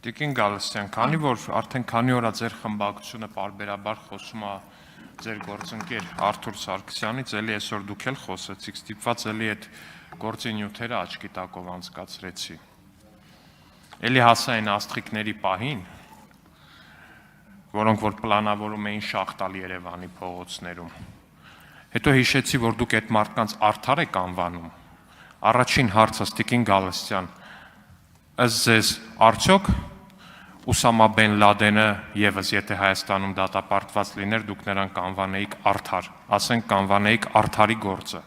Տիկին Գալստյան, քանի որ արդեն քանի օր է ձեր խմբակցությունը պարբերաբար խոսում է ձեր գործընկեր Արթուր Սարգսյանից, էլի այսօր դուք էլ խոսեցիք, ստիպված էլի այդ գործի նյութերը աչքի տակով անցկացրեցի։ Էլի հասա այն աստղիկների պահին, որոնք որ պլանավորում էին շախտալ Երևանի փողոցներում։ Հետո հիշեցի, որ դուք այդ մարդկանց արդար եք անվանում։ Առաջին հարցս Տիկին Գալստյան, ըստ ձեզ արդյոք Ուսամա Բեն Լադենը եւս եթե Հայաստանում դատապարտված լիներ, դուք նրան կանվանեիք արդար, ասենք կանվանեիք արդարի գործը։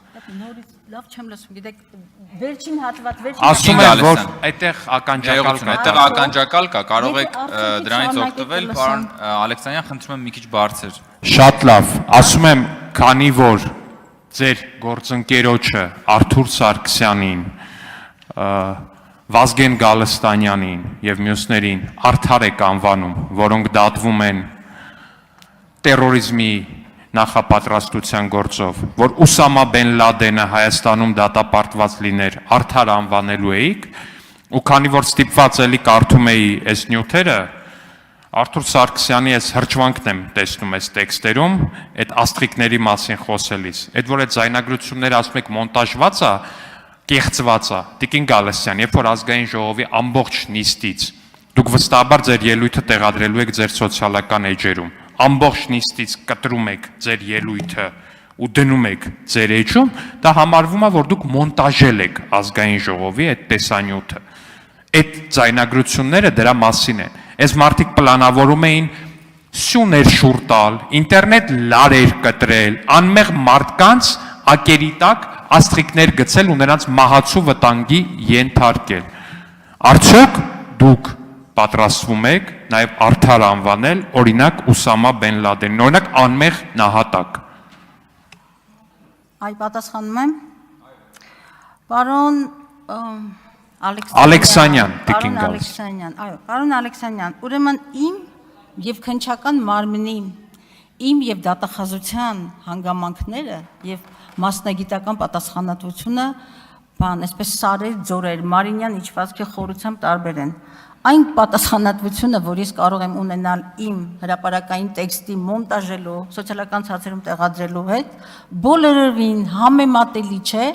Լավ չեմ լսում, գիտեք, վերջին հատված, ասում եմ, որ այդտեղ ականջակալ կա։ Այդտեղ ականջակալ կա, կարող եք դրանից օգտվել, պարոն Ալեքսանյան, խնդրում եմ մի քիչ բարձր։ Շատ լավ, ասում եմ, քանի որ ձեր գործընկերոջը Արթուր Սարգսյանին, Վազգեն Գալստանյանին եւ մյուսներին արդար եք անվանում, որոնք դատվում են տերորիզմի նախապատրաստության գործով, որ Ուսամա Բեն Լադենը Հայաստանում դատապարտված լիներ, արդար անվանելու էիք, ու քանի որ ստիպված էլի կարդում էի այս նյութերը, Արթուր Սարգսյանի այս հրճվանքն եմ տեսնում այս տեքստերում, այդ աստղիկների մասին խոսելիս, այդ որ այդ ձայնագրությունները ասում եք մոնտաժված է, կեղծված է, Տիկին Գալստյան, երբ որ ազգային ժողովի ամբողջ նիստից դուք վստահաբար ձեր ելույթը տեղադրելու եք ձեր սոցիալական էջերում, ամբողջ նիստից կտրում եք ձեր ելույթը ու դնում եք ձեր էջում, դա համարվում է, որ դուք մոնտաժել եք ազգային ժողովի այդ տեսանյութը։ Այդ ձայնագրությունները դրա մասին են։ Այս մարդիկ պլանավորում էին սյուներ շուռ տալ, ինտերնետ լարեր կտրել, անմեղ մարդկանց ակերի տակ աստղիկներ գցել ու նրանց մահացու վտանգի ենթարկել։ Արդյոք դուք պատրաստվում եք նաև արդար անվանել օրինակ Ուսամա Բեն Լադենին, օրինակ անմեղ նահատակ։ Այ պատասխանում եմ։ Պարոն Ալեքսանյան, Տիկին Գալստյան։ Այո, պարոն Ալեքսանյան, ուրեմն իմ եւ քննչական մարմնի, իմ եւ դատախազության հանգամանքները եւ մասնագիտական պատասխանատվությունը, այսպես սարեր, ձորեր, Մարինյան իջվածքի խորությամբ տարբեր են։ Այն պատասխանատվությունը, որ ես կարող եմ ունենալ իմ հրապարակային տեքստի մոնտաժելու, սոցիալական ցանցերում տեղադրելու հետ, բոլորովին համեմատելի չէ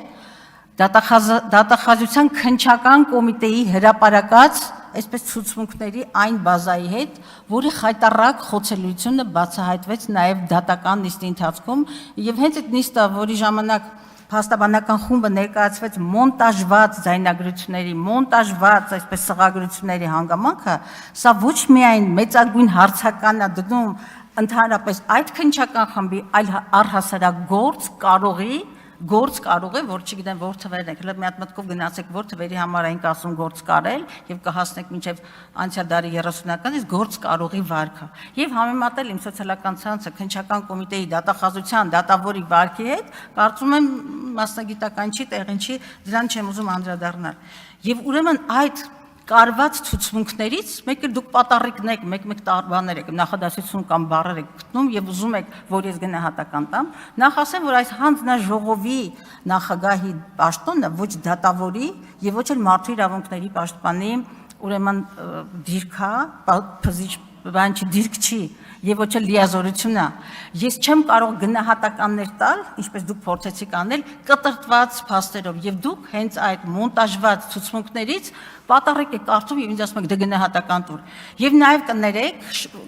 դատախազության քննչական կոմիտեի հրապարակած այսպես ցուցմունքների այն բազայի հետ, որի խայտառակ խոցելիությունը բացահայտվեց նաև դատական նիստի ընթացքում, եւ հենց այդ նիստը, որի ժամանակ փաստաբանական խումբը ներկայացվեց մոնտաժված ձայնագրությունների, մոնտաժված այսպես սղագրությունների հանգամանքը, սա ոչ միայն մեծագույն հարցական է դնում ընդհանրապես այդ քննչական խմբի, այլ առհասարակ գործ կարող է, որ չգիտեմ որ թվերն եք, հələ մի հատ մտքով գնացեք որ թվերի համար այնք ասում գործ կարել եւ կհասնեք մինչեւ անցյալ դարի 30-ականից գործ կարողի վարկը եւ համեմատել իմ սոցիալական ցանցը քննչական կոմիտեի դատախազության դատավորի վարկի հետ, կարծում եմ մասնագիտական չի, տեղին չի, դրան չեմ ուզում անդրադառնալ։ Եվ ուրեմն այդ կարված ցուցմունքներից մեկը դուք պատառիկն եք, մեկ տարբաներ եք, նախադասություն կամ բառեր եք գտնում եւ ուզում եք, որ ես գնահատական տամ, նախ ասեմ, որ այս հանձնաժողովի նախագահի պաշտոնը ոչ դատավորի եւ ոչ էլ մարդու իրավունքների պաշտպանի, ուրեմն դիրքա, դիրք չի եւ ոչ էլ լիազորություն է։ Ես չեմ կարող գնահատականներ տալ, ինչպես դուք փորձեցիք անել, կտրտված փաստերով եւ դուք հենց այդ մոնտաժված ցուցմունքներից պատառիկ եք կարծում եւ ինձ ասում եք դե գնահատական տուր։ Եվ նաեւ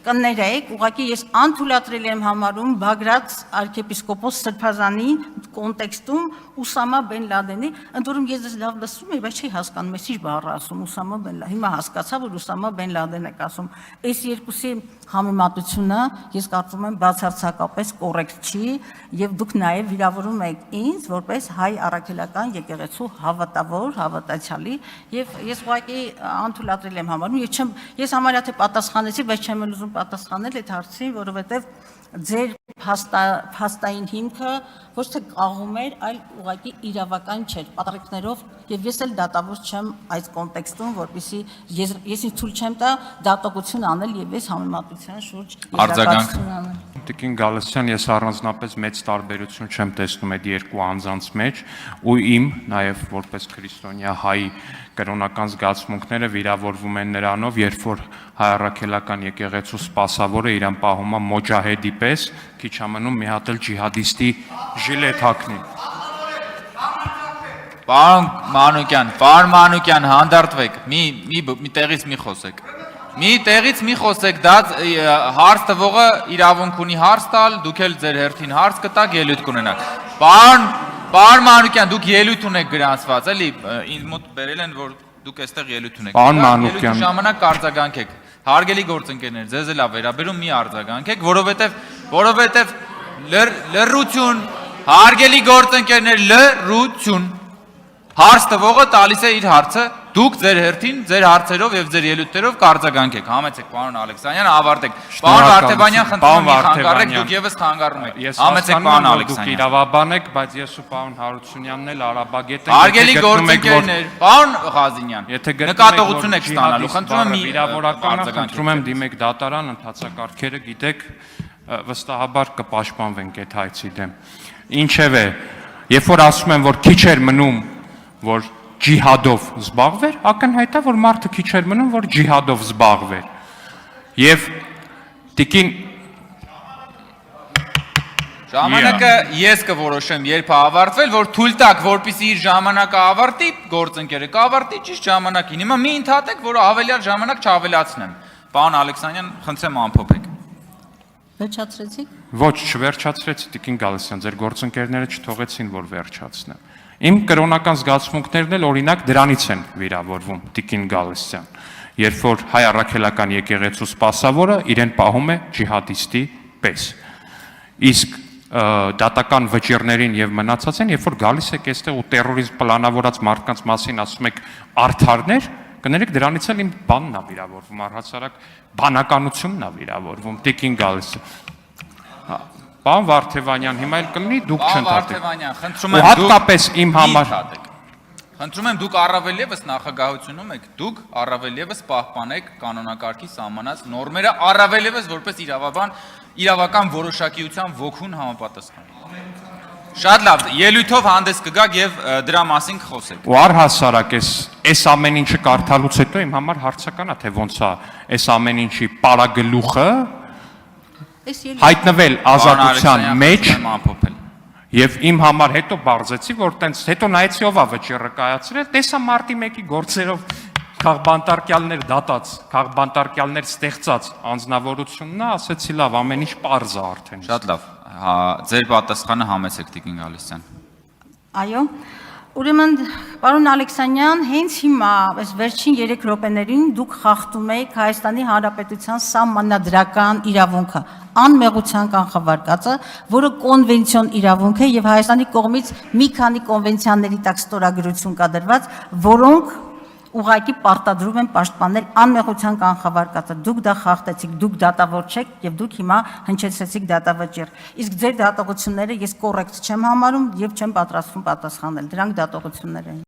կներեք, ուղղակի ես անթույլատրելի եմ համարում Բագրատ arczepiskopos Սրբազանի կոնտեքստում Ուսամա Բեն Լադենի, ընդ որում ես դες լավ լսում եմ, բայց չի հասկանում, ես ինչ բառ ասում Ուսամա Բեն Լադեն։ Հիմա հասկացա, որ Ուսամա Բեն Լադեն եք ասում։ Այս երկուսի համեմատությունը ես կարծում եմ բացարձակապես կոռեկտ չի եւ դուք նաեւ վիրավորում եք ինձ որպես հայ առաքելական եկեղեցու հավատավոր, հավատացյալի եւ ես ուղղակի անթույլատրելի եմ համարում, ես համարյա թե պատասխանեցի, բայց չեմ ուզում պատասխանել այդ հարցին, որովհետեւ ձեր փաստային հիմքը ոչ թե կաղում էր, այլ ուղղակի իրավական չէր, պատառիկներով եւ ես էլ դատավոր չեմ այս կոնտեքստում, որպեսզի ես ինձ թույլ չեմ տա դատողություն անել եւ ես համեմատության շուրջ արձագանք Տիկին Գալստյան, ես առանձնապես մեծ տարբերություն չեմ տեսնում այդ երկու անձանց մեջ ու իմ նաև որպես քրիստոնյա հայ կրոնական զգացմունքները վիրավորվում են նրանով, երբ որ հայ առաքելական եկեղեցու սպասավորը իրան պահում է մոջահեդի պես, քիչ ամնում մի հատ էլ ջիհադիստի ժիլետ հագնի։ Պարոն Մանուկյան, հանդարտվեք, մի տեղից մի խոսեք։ Մի տեղից մի խոսեք, դա հարց տվողը իրավունք ունի հարց տալ, դուք էլ ձեր հերթին հարց կտակ, ելույթ կունենաք։ Պարոն Մանուկյան, դուք ելույթ ունեք գրանցված, էլի, ինձ մոտ բերել են, որ դուք այստեղ ելույթ ունեք։ Պարոն Մանուկյան, ելույթի ժամանակ արձագանքեք։ Հարգելի գործընկերներ, ձեզ էլ վերաբերում մի արձագանքեք, որովհետև լռություն, հարգելի գործընկերներ, լռություն։ Հարց տվողը տալիս է իր հարցը, դուք ձեր հերթին, ձեր հարցերով եւ ձեր ելույթերով կարձագանքեք։ Համեցեք, պարոն Ալեքսանյան, ավարտեք։ Պարոն Վարդևանյան, խնդրում եմ խանգարեք, դուք եւս խանգարում եք։ Համեցեք, պարոն Ալեքսանյան։ Դուք իրավաբան եք, բայց ես ու պարոն Հարությունյանն էլ արաբագետ ենք։ Հարգելի գործընկերներ, պարոն Ղազինյան, նկատողություն եք ստանալու, խնդրում եմ իրավորականը, խնդրում եմ դիմեք դատարան, ընթացակարգերը գիտեք, վստահաբար կպաշտպանվենք այդ հայցի դեմ։ Ինչևէ, երբ որ ասում եմ, որ քիչ էր մնում, որ ջիհադով զբաղվեր, ակնհայտ է, որ մարդը քիչ էր մնում, որ ջիհադով զբաղվեր։ Եվ տիկին ժամանակը ես կորոշեմ, երբ է ավարտվել, որ թույլ տաք, որպեսզի իր ժամանակը ավարտի, գործընկերը կավարտի ճիշտ ժամանակին։ Հիմա մի ընդհատեք, որ ավելյալ ժամանակ չավելացնեմ։ Պարոն Ալեքսանյան, խնդրեմ ամփոփեք։ Վերջացրեցիք։ ոչ չվերջացրեցի տիկին Գալստյան, ձեր գործընկերները չթողեցին, որ վերջացնեմ։ Իմ կրոնական զգացմունքներն էլ օրինակ դրանից են վիրավորվում, տիկին Գալստյան, երբ որ հայ առաքելական եկեղեցու սպասավորը իրեն պահում է ջիհադիստի պես։ Իսկ դատական վճիռներին եւ մնացածին, երբ որ գալիս եք այստեղ ու terrorism պլանավորած մարդկանց մասին ասում եք արդարներ, կներեք դրանից էլ իմ բանն է վիրավորվում, առհասարակ բանականությունն է վիրավորվում, տիկին Գալստյան։ Պարոն Վարդևանյան, հիմա էլ կլինի դուք չընդհատեք։ Վարդևանյան, խնդրում եմ դուք հատկապես իմ համար խնդրում եմ դուք առավել եւս նախագահությունում եք, դուք առավել եւս պահպանեք կանոնակարգի սահմանած նորմերը, առավել եւս որպես իրավական որոշակիության ոգուն համապատասխան։ Շատ լավ, ելույթով հանդես կգաք եւ դրա մասին կխոսեք։ Ու առհասարակ այս ամեն ինչը կարդալուց հետո իմ համար հարցական է, թե ոնց է այս ամեն ինչի պարագլուխը հայտնվել ազատության մեջ եւ իմ համար հետո բարձեցի, որ տենց հետո նայեցի ով է վճիռը կայացրել, տեսա մարտի 1-ի գործերով քաղբանտարկյալներ դատած, քաղբանտարկյալներ ստեղծած անձնավորությունն է, ասեցի լավ, ամեն ինչ պարզ է արդեն։ Շատ լավ, ձեր պատասխանը համեցեք տիկին Գալստյան։ Այո, ուրեմն պարոն Ալեքսանյան, հենց հիմա, այս վերջին 3 րոպեներին դուք խախտում եք Հայաստանի Հանրապետության սահմանադրական իրավունքը, անմեղության կանխավարկածը, որը կոնվենցիոն իրավունք է եւ Հայաստանի կողմից մի քանի կոնվենցիաների տակ ստորագրություն կա դրված, որոնք ուղղակի պարտադրում են պաշտպանել անմեղության կանխավարկածը։ Դուք դա խախտեցիք, դուք դատավոր չեք եւ դուք հիմա հնչեցրեցիք դատավճիռ։ Իսկ ձեր դատողությունները ես կոռեկտ չեմ համարում եւ չեմ պատրաստվում պատասխանել։ Դրանք դատողություններ են։